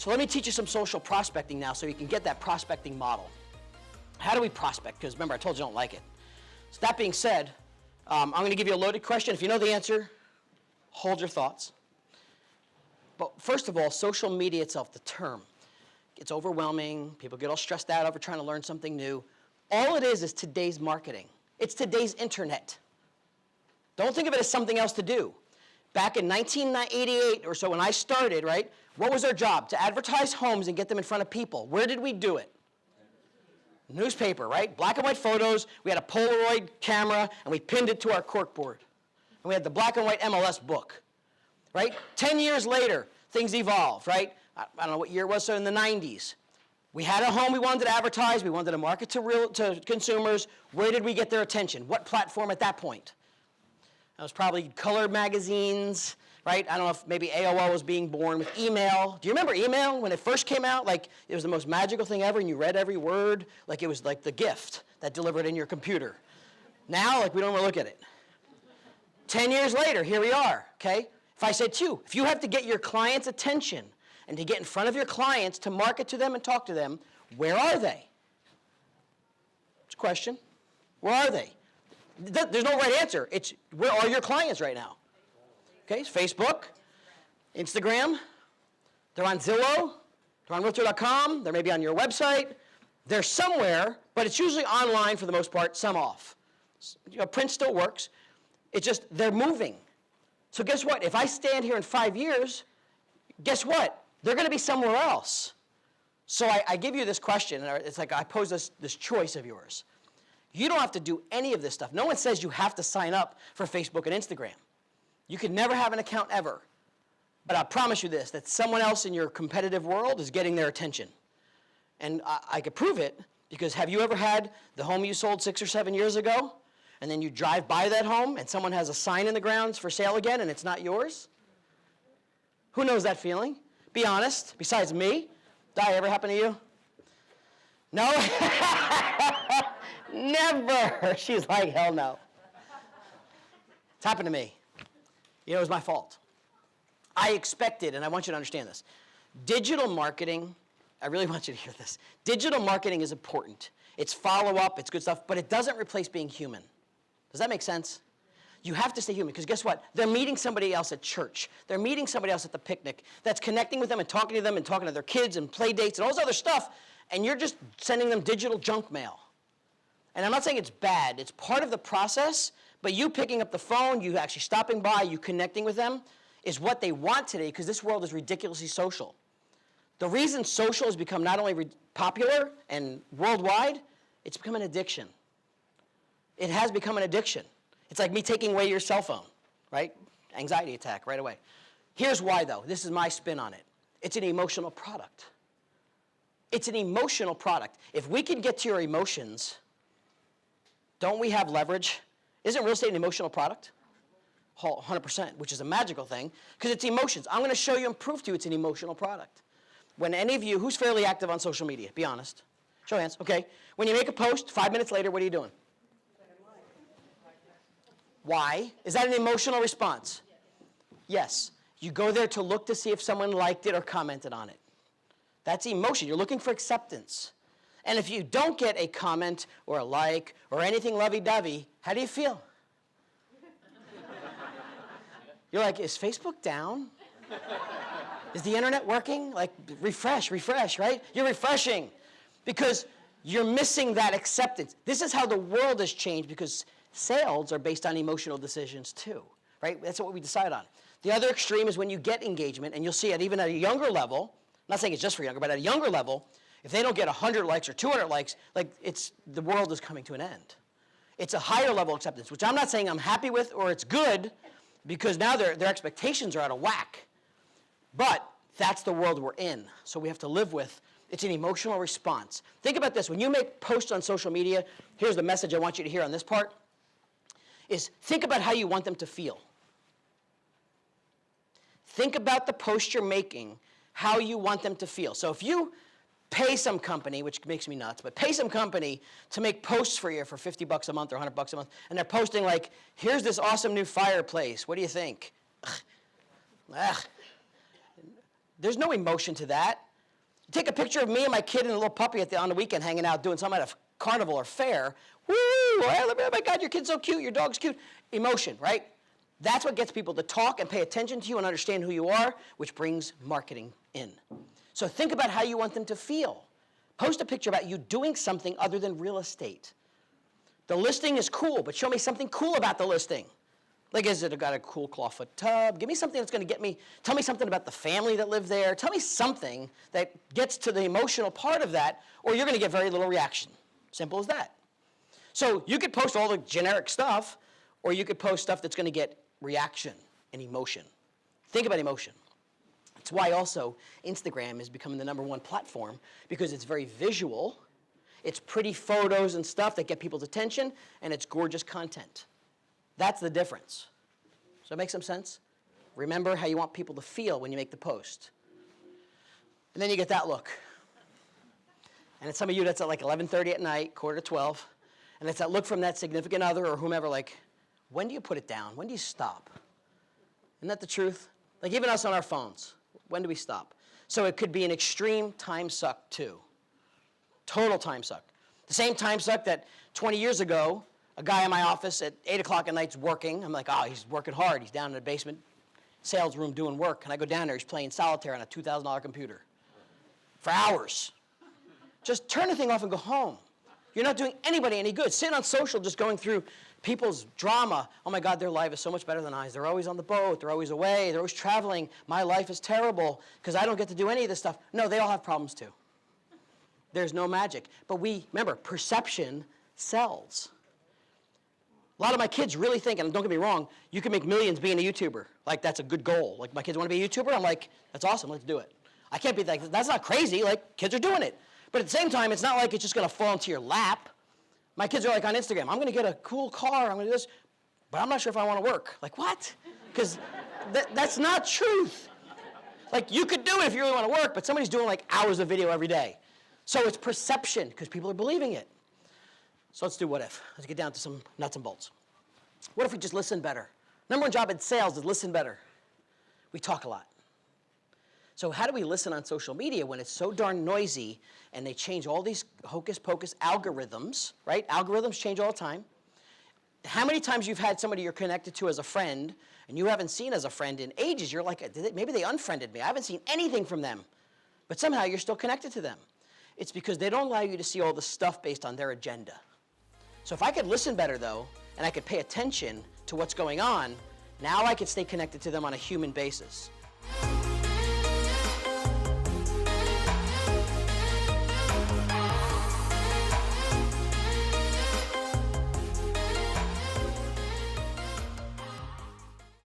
So let me teach you some social prospecting now so you can get that prospecting model. How do we prospect? Because remember, I told you I don't like it. So that being said, I'm going to give you a loaded question. If you know the answer, hold your thoughts. But first of all, social media itself, the term, it's overwhelming. People get all stressed out over trying to learn something new. All it is today's marketing. It's today's internet. Don't think of it as something else to do. Back in 1988 or so when I started, right, what was our job? To advertise homes and get them in front of people. Where did we do it? Newspaper, right? Black and white photos. We had a Polaroid camera, and we pinned it to our corkboard. And we had the black and white MLS book, right? 10 years later, things evolved, right? I don't know what year it was, so in the 90s. We had a home we wanted to advertise. We wanted to market to consumers. Where did we get their attention? What platform at that point? That was probably color magazines, right? I don't know if maybe AOL was being born with email. Do you remember email when it first came out? Like, it was the most magical thing ever, and you read every word. Like, it was like the gift that delivered in your computer. Now, like, we don't want to look at it. 10 years later, here we are, okay? If I said to you, if you have to get your clients' attention and to get in front of your clients to market to them and talk to them, where are they? It's a question. Where are they? There's no right answer. It's, where are your clients right now? Okay, it's Facebook, Instagram, they're on Zillow, they're on Realtor.com, they're maybe on your website. They're somewhere, but it's usually online for the most part, some off. You know, print still works. It's just they're moving. So guess what? If I stand here in 5 years, guess what? They're going to be somewhere else. So I give you this question, and it's like I pose this choice of yours. You don't have to do any of this stuff. No one says you have to sign up for Facebook and Instagram. You can never have an account ever. But I promise you this, that someone else in your competitive world is getting their attention. And I could prove it, because have you ever had the home you sold 6 or 7 years ago, and then you drive by that home, and someone has a sign in the grounds for sale again, and it's not yours? Who knows that feeling? Be honest, besides me. Di, ever happen to you? No? Never. She's like, hell no. It's happened to me. You know, it was my fault. I expected, and I want you to understand this, digital marketing, I really want you to hear this. Digital marketing is important. It's follow-up, it's good stuff, but it doesn't replace being human. Does that make sense? You have to stay human, because guess what? They're meeting somebody else at church. They're meeting somebody else at the picnic that's connecting with them and talking to their kids and play dates and all this other stuff, and you're just sending them digital junk mail. And I'm not saying it's bad. It's part of the process, but you picking up the phone, you actually stopping by, you connecting with them is what they want today, because this world is ridiculously social. The reason social has become not only popular and worldwide, it's become an addiction. It has become an addiction. It's like me taking away your cell phone, right? Anxiety attack right away. Here's why, though. This is my spin on it. It's an emotional product. It's an emotional product. If we can get to your emotions, don't we have leverage? Isn't real estate an emotional product? 100%, which is a magical thing, because it's emotions. I'm going to show you and prove to you it's an emotional product. When any of you, who's fairly active on social media? Be honest. Show of hands. Okay. When you make a post, 5 minutes later, what are you doing? Why? Is that an emotional response? Yes. You go there to look to see if someone liked it or commented on it. That's emotion. You're looking for acceptance. And if you don't get a comment or a like or anything lovey-dovey, how do you feel? You're like, is Facebook down? Is the internet working? Like, refresh, right? You're refreshing because you're missing that acceptance. This is how the world has changed, because sales are based on emotional decisions too, right? That's what we decide on. The other extreme is when you get engagement, and you'll see it even at a younger level. I'm not saying it's just for younger, but at a younger level, if they don't get 100 likes or 200 likes, like the world is coming to an end. It's a higher level acceptance, which I'm not saying I'm happy with or it's good, because now their expectations are out of whack. But that's the world we're in, so we have to live with. It's an emotional response. Think about this. When you make posts on social media, here's the message I want you to hear on this part, is think about how you want them to feel. Think about the post you're making, how you want them to feel. So if you pay some company, which makes me nuts, but pay some company to make posts for you for $50 a month or $100 a month, and they're posting like, here's this awesome new fireplace. What do you think? Ugh. There's no emotion to that. Take a picture of me and my kid and a little puppy on the weekend hanging out doing something at a carnival or fair. Woo! Oh my God, your kid's so cute, your dog's cute. Emotion, right? That's what gets people to talk and pay attention to you and understand who you are, which brings marketing in. So think about how you want them to feel. Post a picture about you doing something other than real estate. The listing is cool, but show me something cool about the listing. Like, is it got a cool clawfoot tub? Give me something that's going to get me, tell me something about the family that lived there. Tell me something that gets to the emotional part of that, or you're going to get very little reaction. Simple as that. So you could post all the generic stuff, or you could post stuff that's going to get reaction and emotion. Think about emotion. That's why also Instagram is becoming the #1 platform, because it's very visual. It's pretty photos and stuff that get people's attention, and it's gorgeous content. That's the difference. Does that make some sense? Remember how you want people to feel when you make the post. And then you get that look. And it's some of you that's at like 11:30 at night, 11:45, and it's that look from that significant other or whomever, like, when do you put it down? When do you stop? Isn't that the truth? Like even us on our phones, when do we stop? So it could be an extreme time suck too. Total time suck. The same time suck that 20 years ago, a guy in my office at 8 o'clock at night's working. I'm like, oh, he's working hard. He's down in the basement sales room doing work. And I go down there, he's playing solitaire on a $2,000 computer for hours. Just turn the thing off and go home. You're not doing anybody any good. Sitting on social just going through people's drama. Oh my God, their life is so much better than ours. They're always on the boat. They're always away. They're always traveling. My life is terrible because I don't get to do any of this stuff. No, they all have problems too. There's no magic. But remember, perception sells. A lot of my kids really think, and don't get me wrong, you can make millions being a YouTuber. Like, that's a good goal. Like, my kids want to be a YouTuber. I'm like, that's awesome. Let's do it. I can't be like, that's not crazy. Like, kids are doing it. But at the same time, it's not like it's just going to fall into your lap. My kids are like on Instagram, I'm going to get a cool car. I'm going to do this. But I'm not sure if I want to work. Like, what? Because that's not truth. Like, you could do it if you really want to work, but somebody's doing like hours of video every day. So it's perception because people are believing it. So let's do what if. Let's get down to some nuts and bolts. What if we just listen better? #1 job in sales is listen better. We talk a lot. So how do we listen on social media when it's so darn noisy and they change all these hocus pocus algorithms, right? Algorithms change all the time. How many times you've had somebody you're connected to as a friend and you haven't seen as a friend in ages? You're like, maybe they unfriended me. I haven't seen anything from them. But somehow you're still connected to them. It's because they don't allow you to see all the stuff based on their agenda. So if I could listen better, though, and I could pay attention to what's going on, now I could stay connected to them on a human basis.